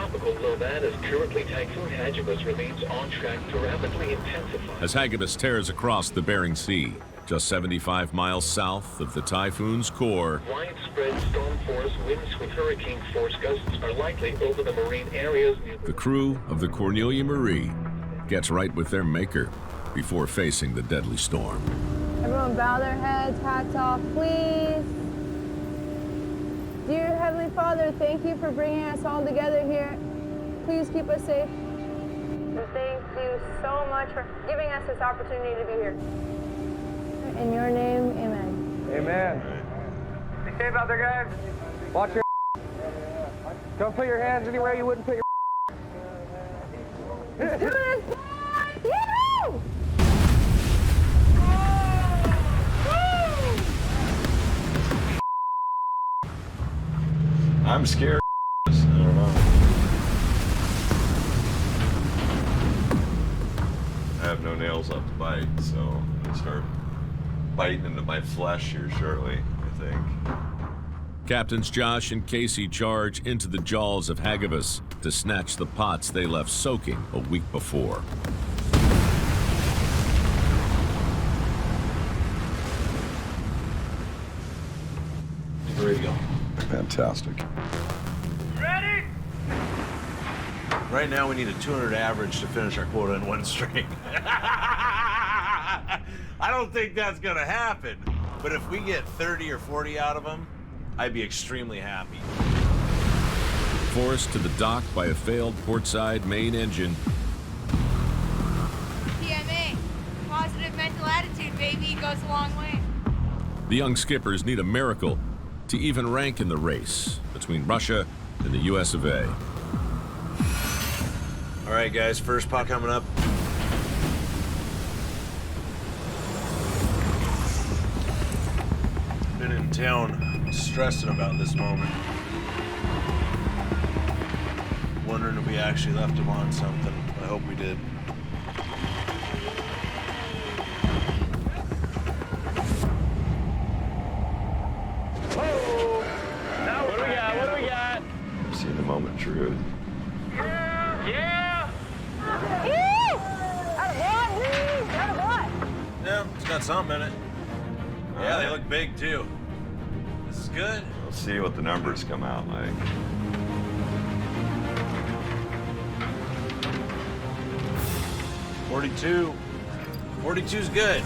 tropical low that as currently Typhoon Hagibis remains on track to rapidly intensify. As Hagibis tears across the Bering Sea, just 75 miles south of the typhoon's core, Widespread storm force winds with hurricane force gusts are likely over the marine areas near the crew of the Cornelia Marie gets right with their maker before facing the deadly storm. Everyone bow their heads, hats off, please. Dear Heavenly Father, thank you for bringing us all together here. Please keep us safe. And thank you so much for giving us this opportunity to be here. In your name, amen. Amen. Be safe out there, guys. Watch your Don't put your hands anywhere you wouldn't put your Let's do this, boys! Yoo-hoo! I'm scared. I don't know. I have no nails left to bite, so I'm gonna start biting into my flesh here shortly, I think. Captains Josh and Casey charge into the jaws of Hagibis to snatch the pots they left soaking a week before. Ready to go. Fantastic. Ready? Right now we need a 200 average to finish our quota in one string. I don't think that's gonna happen, but if we get 30 or 40 out of them, I'd be extremely happy. Forced to the dock by a failed portside main engine, PMA, positive mental attitude, baby, goes a long way. the young skippers need a miracle to even rank in the race between Russia and the US of A. All right, guys, first pot coming up. Been in town stressing about this moment. Wondering if we actually left him on something. I hope we did. Oh! Now what do we got? What do we got? I've seen the moment of truth. Yeah! Yeah, it's got something in it. Yeah, they look big too. This is good. We'll see what the numbers come out like. $42. 42's good.